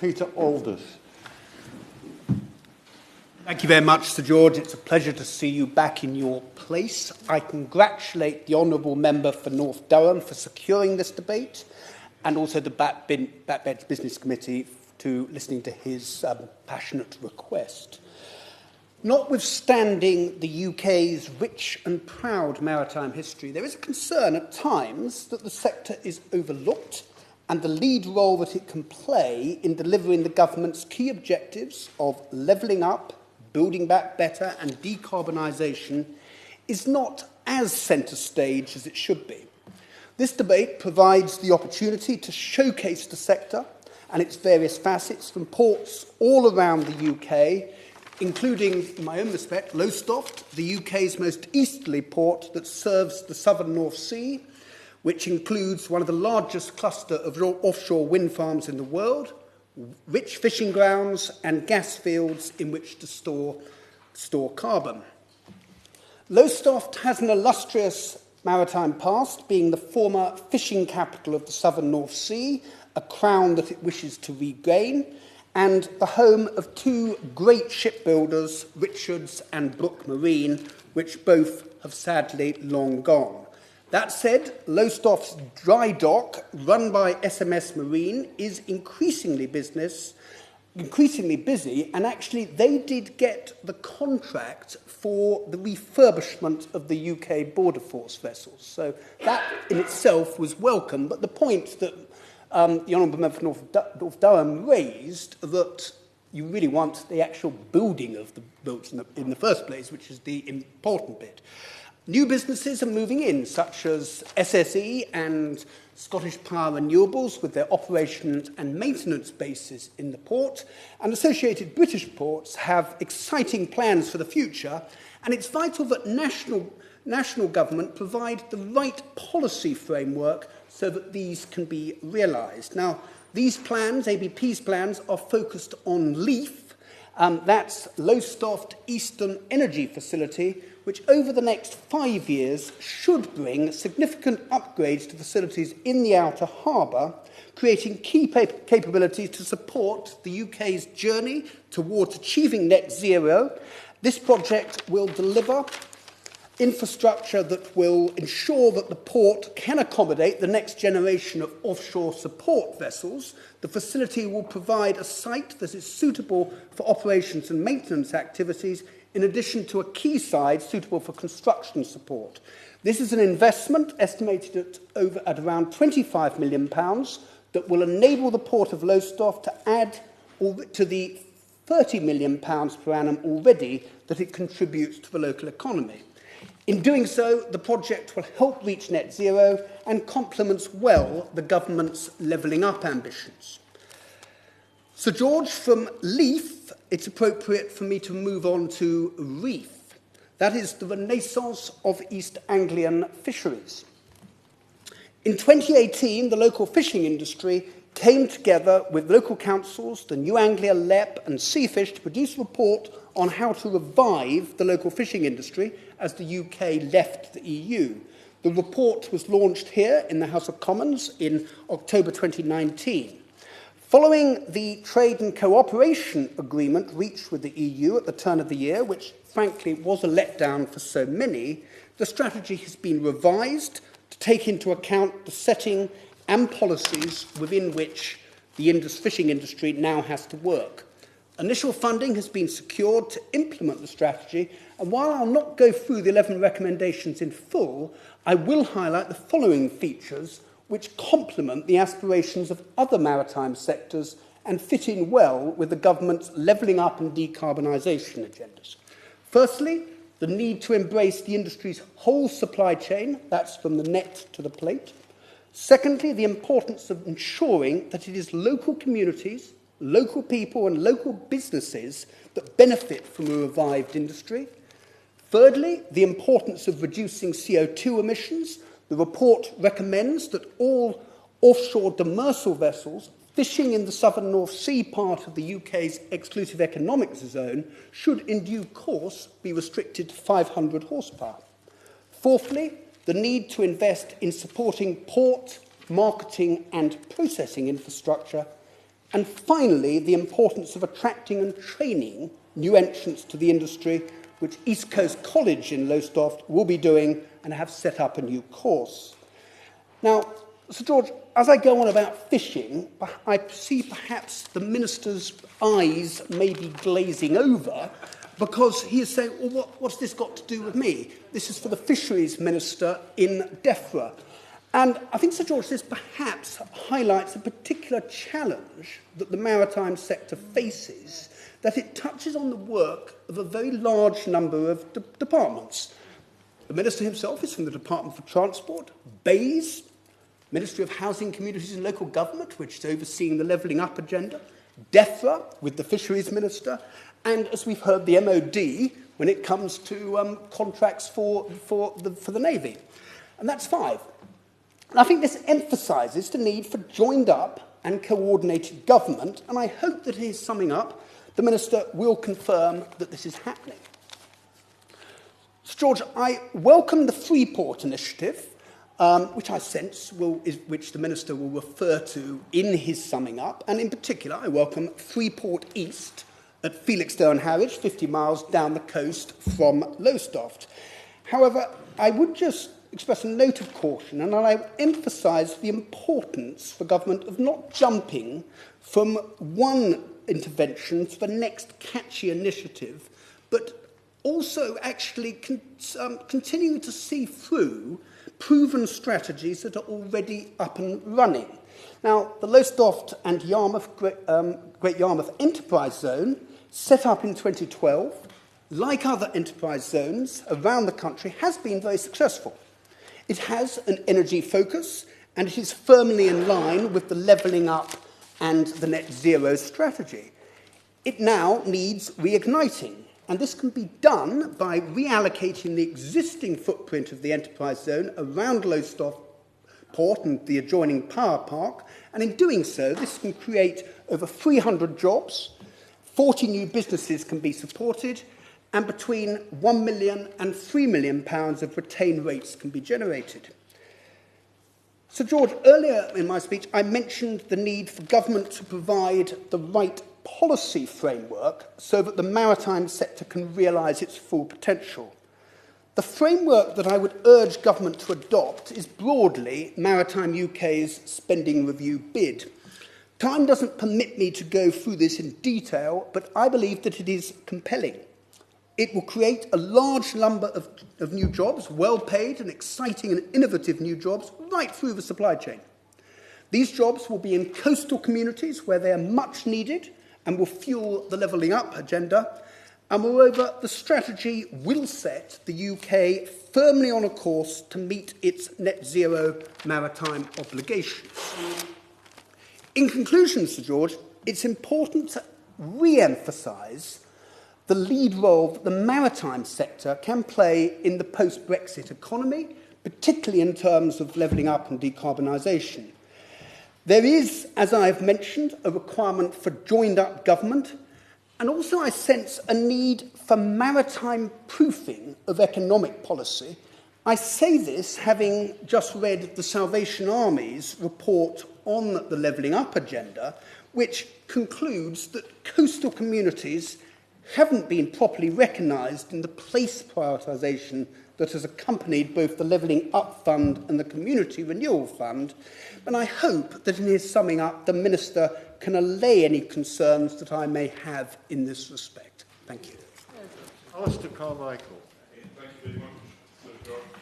Peter Aldous. Thank you very much, Sir George. It's a pleasure to see you back in your place. I congratulate the Honourable Member for North Durham for securing this debate, and also the Backbench Business Committee to listening to his passionate request. Notwithstanding the UK's rich and proud maritime history, there is a concern at times that the sector is overlooked and the lead role that it can play in delivering the government's key objectives of levelling up, building back better and decarbonisation is not as centre stage as it should be. This debate provides the opportunity to showcase the sector and its various facets from ports all around the UK, including, in my own respect, Lowestoft, the UK's most easterly port that serves the southern North Sea, which includes one of the largest cluster of offshore wind farms in the world, rich fishing grounds and gas fields in which to store carbon. Lowestoft has an illustrious maritime past, being the former fishing capital of the southern North Sea, a crown that it wishes to regain, and the home of two great shipbuilders, Richards and Brook Marine, which both have sadly long gone. That said, Lowestoft's dry dock, run by SMS Marine, is increasingly busy, and actually they did get the contract for the refurbishment of the UK Border Force vessels. So that in itself was welcome, but the point that the Honourable Member for North Durham raised, that you really want the actual building of the boats in the first place, which is the important bit. New businesses are moving in, such as SSE and Scottish Power Renewables, with their operations and maintenance bases in the port, and associated British ports have exciting plans for the future, and it's vital that national government provide the right policy framework so that these can be realised. Now, these plans, ABP's plans, are focused on LEAF, that's Lowestoft Eastern Energy Facility, which over the next 5 years should bring significant upgrades to facilities in the outer harbour, creating key capabilities to support the UK's journey towards achieving net zero. This project will deliver infrastructure that will ensure that the port can accommodate the next generation of offshore support vessels. The facility will provide a site that is suitable for operations and maintenance activities, in addition to a quayside suitable for construction support. This is an investment estimated at around £25 million that will enable the Port of Lowestoft to add to the £30 million per annum already that it contributes to the local economy. In doing so, the project will help reach net zero and complements well the government's levelling up ambitions. Sir George, from LEAF, it's appropriate for me to move on to REEF. That is the renaissance of East Anglian fisheries. In 2018, the local fishing industry came together with local councils, the New Anglia, LEP and Seafish to produce a report on how to revive the local fishing industry as the UK left the EU. The report was launched here in the House of Commons in October 2019. Following the trade and cooperation agreement reached with the EU at the turn of the year, which frankly was a letdown for so many, the strategy has been revised to take into account the setting and policies within which the fishing industry now has to work. Initial funding has been secured to implement the strategy, and while I'll not go through the 11 recommendations in full, I will highlight the following features which complement the aspirations of other maritime sectors and fit in well with the government's levelling up and decarbonisation agendas. Firstly, the need to embrace the industry's whole supply chain, that's from the net to the plate. Secondly, the importance of ensuring that it is local communities, local people and local businesses that benefit from a revived industry. Thirdly, the importance of reducing CO2 emissions. The report recommends that all offshore demersal vessels fishing in the southern North Sea part of the UK's exclusive economic zone should in due course be restricted to 500 horsepower. Fourthly, the need to invest in supporting port, marketing and processing infrastructure. And finally, the importance of attracting and training new entrants to the industry, which East Coast College in Lowestoft will be doing and have set up a new course. Now, Sir George, as I go on about fishing, I see perhaps the Minister's eyes may be glazing over because he is saying, well, what's this got to do with me? This is for the Fisheries Minister in DEFRA. And I think, Sir George, this perhaps highlights a particular challenge that the maritime sector faces, that it touches on the work of a very large number of departments. The Minister himself is from the Department for Transport, BAYS, Ministry of Housing, Communities and Local Government, which is overseeing the levelling up agenda, DEFRA with the Fisheries Minister, and, as we've heard, the MOD when it comes to contracts for the Navy. And that's 5. And I think this emphasises the need for joined up and coordinated government, and I hope that in his summing up, the Minister will confirm that this is happening. Sir George, I welcome the Freeport initiative, which I sense which the Minister will refer to in his summing up, and in particular, I welcome Freeport East at Felixstowe and Harwich, 50 miles down the coast from Lowestoft. However, I would just express a note of caution, and I emphasise the importance for government of not jumping from one intervention to the next catchy initiative, but also actually continuing to see through proven strategies that are already up and running. Now, the Lowestoft and Great Yarmouth Enterprise Zone, set up in 2012, like other enterprise zones around the country, has been very successful. It has an energy focus, and it is firmly in line with the levelling up and the net zero strategy. It now needs reigniting, and this can be done by reallocating the existing footprint of the enterprise zone around Lowestoft Port and the adjoining power park, and in doing so, this can create over 300 jobs, 40 new businesses can be supported, and between £1 million and £3 million of retained rates can be generated. Sir George, earlier in my speech, I mentioned the need for government to provide the right policy framework so that the maritime sector can realise its full potential. The framework that I would urge government to adopt is broadly Maritime UK's spending review bid. Time doesn't permit me to go through this in detail, but I believe that it is compelling. It will create a large number of new jobs, well-paid and exciting and innovative new jobs, right through the supply chain. These jobs will be in coastal communities where they are much needed and will fuel the levelling up agenda. And moreover, the strategy will set the UK firmly on a course to meet its net zero maritime obligations. In conclusion, Sir George, it's important to re-emphasise the lead role that the maritime sector can play in the post-Brexit economy, particularly in terms of levelling up and decarbonisation. There is, as I've mentioned, a requirement for joined-up government, and also I sense a need for maritime proofing of economic policy. I say this having just read the Salvation Army's report on the levelling up agenda, which concludes that coastal communities haven't been properly recognised in the place prioritisation that has accompanied both the Levelling Up Fund and the Community Renewal Fund, and I hope that in his summing up, the Minister can allay any concerns that I may have in this respect. Thank you. Alistair Carmichael. Thank you very much, Sir George.